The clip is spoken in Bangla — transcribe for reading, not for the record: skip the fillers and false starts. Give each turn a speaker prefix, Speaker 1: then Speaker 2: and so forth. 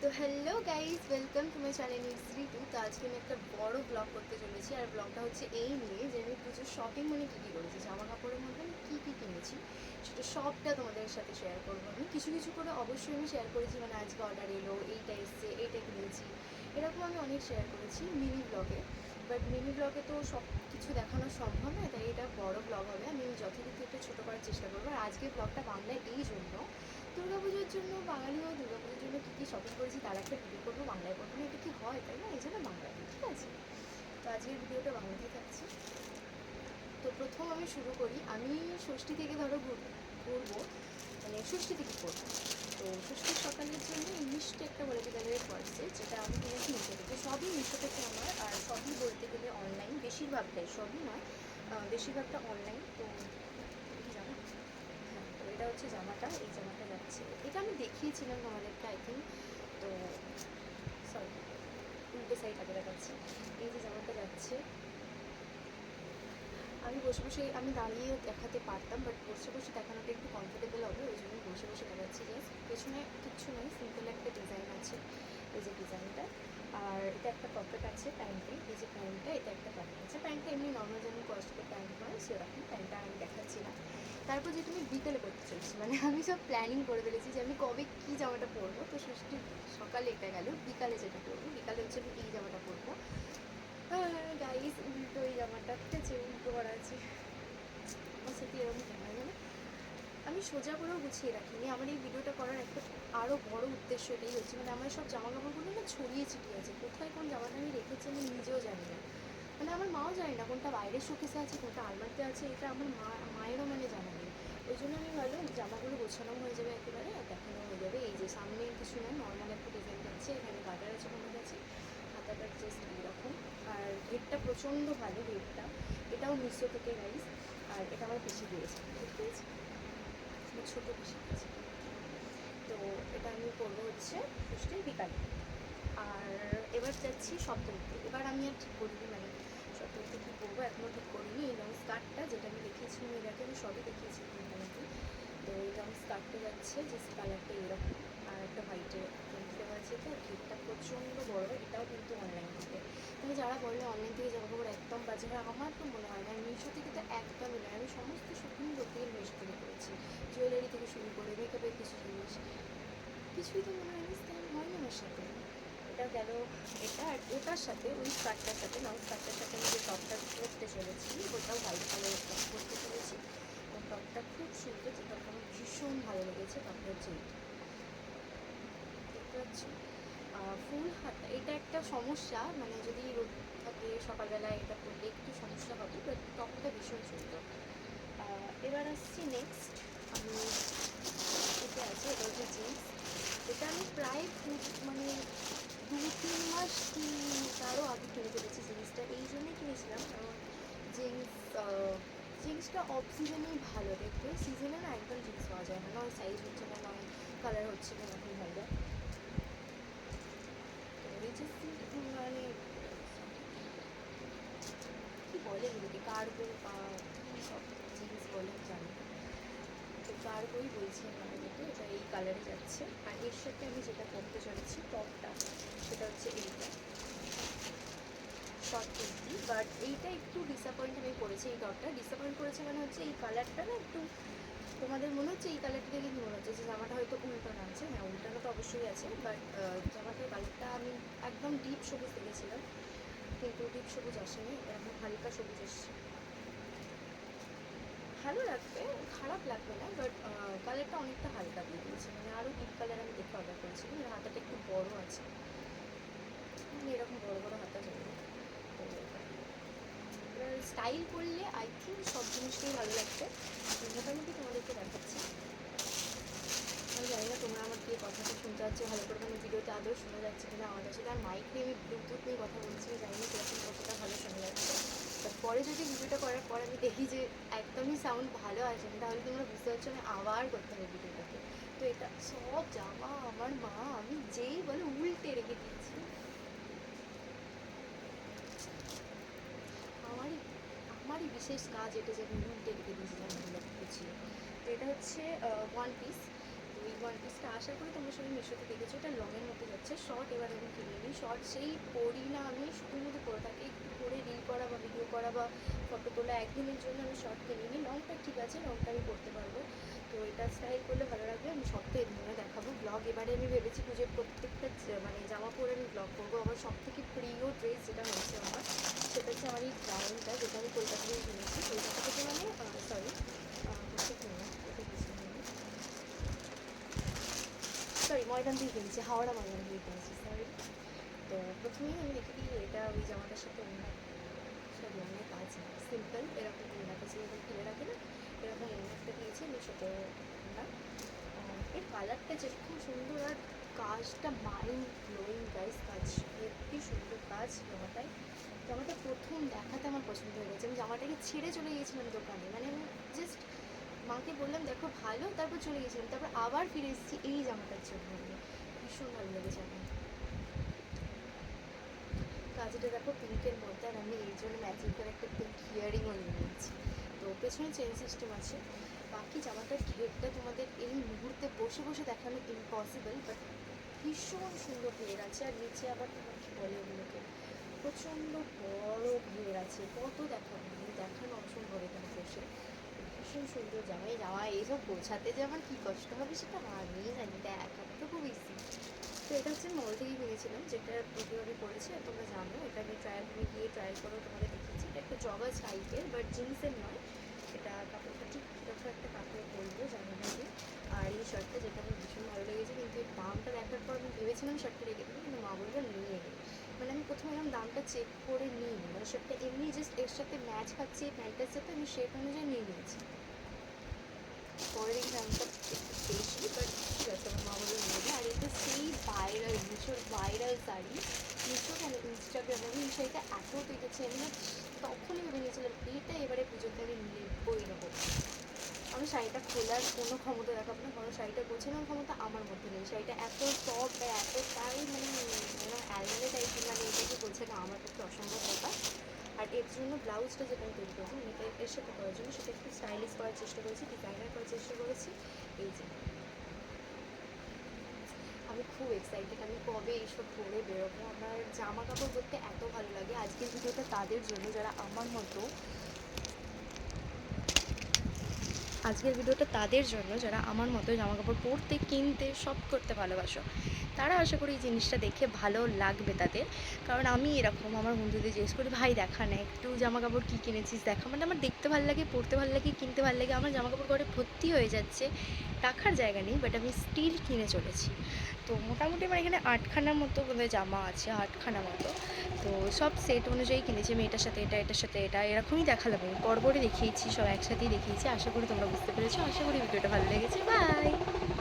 Speaker 1: তো hello guys, welcome to my channel news 3 তো আজকে আমি একটা বড় ব্লগ করতে চলেছি। আর ব্লগটা হচ্ছে এই নিয়ে যে আমি পুজোর শপিং মানে কী কী করেছি, জামা কাপড়ের মধ্যে আমি কী কী কিনেছি সেটা সবটা তোমাদের সাথে শেয়ার করবো। আমি কিছু কিছু করে অবশ্যই আমি শেয়ার করেছি, মানে আজকে অর্ডার এলো, এইটা এসছে, এইটা কিনেছি, এরকম আমি অনেক শেয়ার করেছি মিনি ব্লগে। বাট মিনি ব্লগে তো সব কিছু দেখানো সম্ভব নয়, তাই এটা বড় ব্লগ হবে। আমি যথারীতি একটু ছোটো করার চেষ্টা করবো। আর আজকের ব্লগটা বাংলায় এই জন্য, দুর্গাপুজোর জন্য, বাঙালিও দুর্গাপুজোর জন্য কী কী শপিং করেছি তার একটা ভিডিও করবো। বাংলায় করবো না, এটা কি হয় তাই না, এই জন্য বাংলায়, ঠিক আছে? তো আজকের ভিডিওটা বাংলাতেই থাকছে। তো প্রথম আমি শুরু করি, আমি ষষ্ঠী থেকে ধরো ঘুরবো, মানে ষষ্ঠী থেকে করবো। তো ষষ্ঠীর সকালের জন্য এই মিষ্টি একটা হলুদ কালারের পার্সে, যেটা আমি কিনেছি মিশো থেকে। সবই মিশো থেকে আমার, আর সবই বলতে গেলে অনলাইন, বেশিরভাগটাই, সবই নয়, বেশিরভাগটা অনলাইন। তো জামা, হ্যাঁ, তো এটা হচ্ছে জামাটা, এই জামাটা যাচ্ছে, এটা আমি দেখিয়েছিলাম তোমাদেরকে আই থিঙ্ক। তো সরি, উল্টো সাইড আগে দেখাচ্ছে। এই যে জামাটা যাচ্ছে, আমি বসে বসে, আমি দাঁড়িয়ে দেখাতে পারতাম, বাট বসে বসে দেখানোটা একটু কমফোর্টেবল হবে, ওই জন্য বসে বসে দেখাচ্ছি। জাস্ট পেছনে কিচ্ছু নয়, সিম্পল একটা ডিজাইন আছে, এই যে ডিজাইনটা। আর এটা একটা পকেট আছে প্যান্টে, এই যে প্যান্টটা, এটা একটা প্যান্ট আছে। প্যান্টটা এমনি নর্মাল যেমন কস্টের প্যান্ট হয় সেরকম প্যান্টটা আমি দেখাচ্ছি না। তারপর যেটা আমি বিকেলে করতে চলছি, মানে আমি সব প্ল্যানিং করে ফেলেছি যে আমি কবে কী জামাটা পরবো। তো ষষ্ঠীর সকালে এটা গেল, বিকালে যেটা পরবো, বিকালে হচ্ছে আমি এই জামাটা পরবো। গাইস, উল্টো এই জামাটা, ঠিক আছে, উল্টো করা আছে। আমার সাথে এরকম কেন হয়, মানে আমি সোজা করেও গুছিয়ে রাখিনি। আমার এই ভিডিওটা করার একটা আরও বড় উদ্দেশ্য এটাই হচ্ছে, মানে আমার সব জামা কাপড়গুলো না ছড়িয়ে ছিটিয়ে আছে, কোথায় কোন জামাটা আমি রেখেছি আমি নিজেও জানি না, মানে আমার মাও জানে না কোনটা বাইরের শোকেসে আছে, কোনটা আলমারিতে আছে, এটা আমার মায়েরও মানে জানা নেই। ওই জন্য আমি ভাবলাম জামাগুলো গোছানো হয়ে যাবে একেবারে, আর দেখানো হয়ে যাবে। এই যে সামনে কিছু নয়, নর্মাল একটা ডিজাইন যাচ্ছে, এখানে গার্ডার আছে, কোনো গেছে হাতাটার জাস্ট এইরকম। আর ঘেরটা প্রচণ্ড ভালো, ঘেরটা এটাও মিশো থেকে গাইস। আর এটা আমার পিছিয়ে দিয়েছে, ঠিক আছে, ছোটো পিছিয়ে দিয়েছে। তো এটা আমি করবো হচ্ছে ষষ্ঠীর বিকালে। আর এবার যাচ্ছি সপ্তমীতে। এবার আমি আর ঠিক করিনি, মানে সপ্তমীতে কী করবো এখনও ঠিক করিনি। এই লং স্কার্টটা যেটা আমি দেখিয়েছি মেয়েরাকে, আমি সবই দেখিয়েছি মোটামুটি। তো এই লং স্কার্টটা যাচ্ছে, যে কালারটা এরকম, আর একটা হোয়াইটের ফ্লেভার আছে। তো ঘেরটা প্রচণ্ড বড়ো, এটাও কিন্তু অনলাইন থেকে। মানে যারা বলে অনলাইন থেকে জামা কাপড় একদম বাজে হয়, আমার তো মনে হয় না। মিশো থেকে তো একদমই নয়, আমি সমস্ত শপিং করতে গেলে মিশো থেকে করেছি, জুয়েলারি থেকে শুরু করে মেকআপের কিছু জিনিস, কিছুই তো মনে হয় স্ক্যাম হয়নি আমার সাথে। এটা গেল এটা, আর ওটার সাথে, ওই স্কার্টটার সাথে, লং স্কার্টটার সাথে আমি যে টপটা পরতে চলেছি, ওটাও হোয়াইট কালারের টপ পরতে চলেছি। এবং টপটা খুব সুন্দর, যে টপটা আমার ভীষণ ভালো লেগেছে। টপটা হচ্ছে দেখতে পাচ্ছি ফুল হাত। এটা একটা সমস্যা, মানে যদি রোদ থাকে সকালবেলায় এটা পরলে একটু সমস্যা হবে, বাট টপটা ভীষণ সুন্দর। এবার আসছি নেক্সট, আমি এটা আছে, এটা হচ্ছে জিন্স। এটা আমি প্রায় মানে 2-3 মাস কি তারও আগে কিনে ফেলেছি জিন্সটা। এই জন্যই কিনেছিলাম কারণ জিন্স, জিন্সটা অফ সিজনেই ভালো, দেখবে সিজনে না একদম জিন্স পাওয়া যায় না, নয় সাইজ হচ্ছে না, নয় কালার হচ্ছে না, এরকম হয়ে যায়। তো এই যে মানে কী বলে এগুলোকে, কার্গো বা সব জিন্স বলে জানি না, তো কার্গোই বলছি আমাদেরকে। এটা এই কালারে যাচ্ছে। আর এর সাথে আমি যেটা করতে চলেছি টপটা, সেটা হচ্ছে এইটা শর্ট কুর্তি। বাট এইটা একটু ডিসঅ্যাপয়েন্ট আমি করেছি, এই টপটা ডিসঅ্যাপয়েন্ট করেছে, মানে হচ্ছে এই কালারটা না একটু, তোমাদের মনে হচ্ছে এই কালারটা দেখে কি মনে হচ্ছে যে জামাটা হয়তো উল্টানো আছে, হ্যাঁ উল্টানো তো অবশ্যই আছে, বাট জামাটার কালারটা আমি একদম ডিপ সবুজ দেখেছিলাম, কিন্তু ডিপ সবুজ আসেনি, এরকম হালকা সবুজ এসছে। ভালো লাগবে, খারাপ লাগবে না, বাট কালারটা অনেকটা হালকা দিয়ে দিয়েছে, মানে আরও ডিপ কালার আমি দেখে অর্ডার করেছিলাম। আর হাতাটা একটু বড় আছে, মানে এরকম বড় বড় হাতা যাবে। তো এবার স্টাইল করলে আই থিঙ্ক সব জিনিসটাই ভালো লাগবে। মোটামুটি তোমাদেরকে দেখাচ্ছি। আমি জানি না তোমরা আমার দিয়ে কথাটা শুনতে পাচ্ছ ভালো করে, মানে ভিডিওতে আদৌ শোনা যাচ্ছে কিনা আমার কাছে। আর মাইক নিয়ে আমি ব্লুটুথ নিয়ে কথা বলছি, জানি না সেরকম কতটা ভালো শোনা যাচ্ছে। বাট পরে যদি ভিডিওটা করার পর আমি দেখি যে একদমই সাউন্ড ভালো আসেনি, তাহলে তোমরা বুঝতে পারছো আমি আবার করতে হবে ভিডিওটাকে। তো এটা সব জামা আমার মা, আমি যেই বলে উল্টে রেখে দিয়েছি। আমারই আমারই বিশেষ কাজ এটা, যে আমি উল্টে রেখে দিয়েছি জামাগুলো গুছিয়ে। তো এটা হচ্ছে ওয়ান পিস। তো এই ওয়ান পিসটা আশা করি তোমরা সবাই মিশোতে দেখেছো, এটা লংয়ের মধ্যে যাচ্ছে। হচ্ছে শর্ট। এবার আমি কিনে নিই শর্ট, সেই পরি না আমি শুধুমাত্র পরে থাকি, একটু পরে রিল করা বা ভিডিও করা বা ফটো তোলা একদিনের জন্য আমি শর্ট কিনে নিই। লংটা ঠিক আছে, লংটা আমি পরতে পারবো, তো এটা স্টাইল করলে ভালো লাগবে। আমি সবটা এই ধরনের দেখাবো ব্লগ। এবারে আমি ভেবেছি পুজোর প্রত্যেকটা মানে জামা পরে আমি ব্লগ করবো। আমার সব থেকে প্রিয় ড্রেস যেটা হয়েছে আমার, সেটা হচ্ছে আমার এই গাউনটা, যেটা আমি কলকাতা থেকে কিনেছি। কলকাতা থেকে মানে সরি কোথায় কিনলাম, কোথায় গেছিলাম, সরি ময়দান দিয়ে কিনেছি, হাওড়া ময়দান দিয়ে কিনেছি, সরি। তো প্রথমেই আমি দেখে দিই এটা ওই জামাটার সাথে অন্য, সরি অনেক কাজ না, সিম্পল এরকম অন্য কাছে যখন কিনে রাখে না, এরকম অন্য একটা দিয়েছি আমি ছোটো না। এর কালারটা যেরকম সুন্দর, আর কাজটা মাইন্ড ব্লোয়িং গাইস, কাজ হেব্বি সুন্দর কাজ জামাটায়। জামাটা প্রথম দেখাতে আমার পছন্দ হয়ে গেছে। আমি জামাটাকে ছেড়ে চলে গিয়েছিলাম দোকানে, মানে আমি জাস্ট মাকে বললাম দেখো ভালো, তারপর চলে গেছিলাম, তারপর আবার ফিরে এসেছি এই জামাটার জন্য। আমি ভীষণ ভালো লেগেছে আমার কাজটা, দেখো পিঙ্কের মধ্যে, আর আমি এই জন্য ম্যাচিং করে একটা পিঙ্ক ইয়ারিংও নিয়ে নিয়েছি। তো পেছনে চেন সিস্টেম আছে। বাকি জামাটার ঘেরটা তোমাদের এই মুহূর্তে বসে বসে দেখানো ইম্পসিবল, বাট ভীষণ সুন্দর ঘের আছে। আর নিচে আবার তোমার কী বলে ওগুলোকে, প্রচণ্ড বড় ঘের আছে, কত দেখানো, আমি দেখানো অসম্ভব এখানে বসে। ভীষণ সুন্দর জামা। এই জামা এইসব গোছাতে যে আমার কী কষ্ট হবে সেটা আমিই জানি, দেখাটা তো খুব ইজি। তো এটা হচ্ছে মল থেকে কিনেছিলাম, যেটা ভিডিও আমি করেছি আর তোমরা জানো। এটা আমি ট্রায়াল রুমে গিয়ে ট্রায়াল করেও তোমাদের দেখিয়েছি। এটা একটা জগার্স টাইপের, বাট জিন্সের নয়। এটা কাপড়টা ঠিক এরকম একটা কাপড়ে পরবো জানি না কি। আর এই শার্টটা, যেটা আমার ভীষণ ভালো লেগেছে, কিন্তু এর দামটা দেখার পর আমি ভেবেছিলাম শার্টটা রেখে দেবো, কিন্তু মা বললো নিয়ে নিই। মানে আমি প্রথমে এরকম দামটা চেক করে নিই, মানে শার্টটা এমনি জাস্ট এর সাথে ম্যাচ খাচ্ছে এই প্যান্টের সাথে, আমি সেট অনুযায়ী নিয়ে নিয়েছি। পরে দেখি দামটা একটু বেশি, বাট ঠিক আছে, আমার মা বলে নেবে। আর এটা সেই ভাইরাল, মিশোর ভাইরাল শাড়ি। মিশো কেন, ইনস্টাগ্রামে আমি এই শাড়িটা এত দেখেছি, আমি না তখনই ভেবে নিয়েছিলাম এটা এবারে পুজোতে আমি নেবই নেবো। আমি শাড়িটা খোলার কোনো ক্ষমতা দেখাবো না, কারণ শাড়িটা গোছানোর ক্ষমতা আমার মধ্যে নেই। শাড়িটা এত সফট আর এতটাই মানে অ্যালমোলে টাইপের, মানে এটাকে গোছানো আমার পক্ষে অসম্ভব ব্যাপার। আর এর জন্য ব্লাউজটা যেটা আমি তৈরি করেছি, মানে এর সাথে করার জন্য সেটা একটু স্টাইলিশ করার চেষ্টা করেছি, ডিজাইনার করার চেষ্টা করেছি। এই যে আমি খুব এক্সাইটেড, আমি কবে এইসব পরে বেরোবো। আমার জামা কাপড় পরতে এত ভালো লাগে। আজকের ভিডিওটা তাদের জন্য যারা আমার মতো, আজকের ভিডিওটা তাদের জন্য যারা আমার মতো জামা কাপড় পরতে, কিনতে, সব করতে ভালোবাসো। তারা আশা করি এই জিনিসটা দেখে ভালো লাগবে তাদের। কারণ আমি এরকম আমার বন্ধুদের জিজ্ঞেস করি, ভাই দেখা না একটু জামা কাপড় কী কিনেছিস দেখা, মানে আমার দেখতে ভালো লাগে, পরতে ভালো লাগে, কিনতে ভালো লাগে। আমার জামা কাপড় ঘরে ভর্তি হয়ে যাচ্ছে, রাখার জায়গা নেই, বাট আমি স্টিল কিনে চলেছি। তো মোটামুটি আমার এখানে 8খানার মতো বোধহয় জামা আছে, 8খানা মতো। তো সব সেট অনুযায়ী কিনেছি আমি, এটার সাথে এটা, এটার সাথে এটা, এরকমই দেখালাম আমি, পরপরই দেখিয়েছি, সব একসাথেই দেখিয়েছি। আশা করি তোমরা বুঝতে পেরেছো, আশা করি ভিডিওটা ভালো লেগেছে। বাই।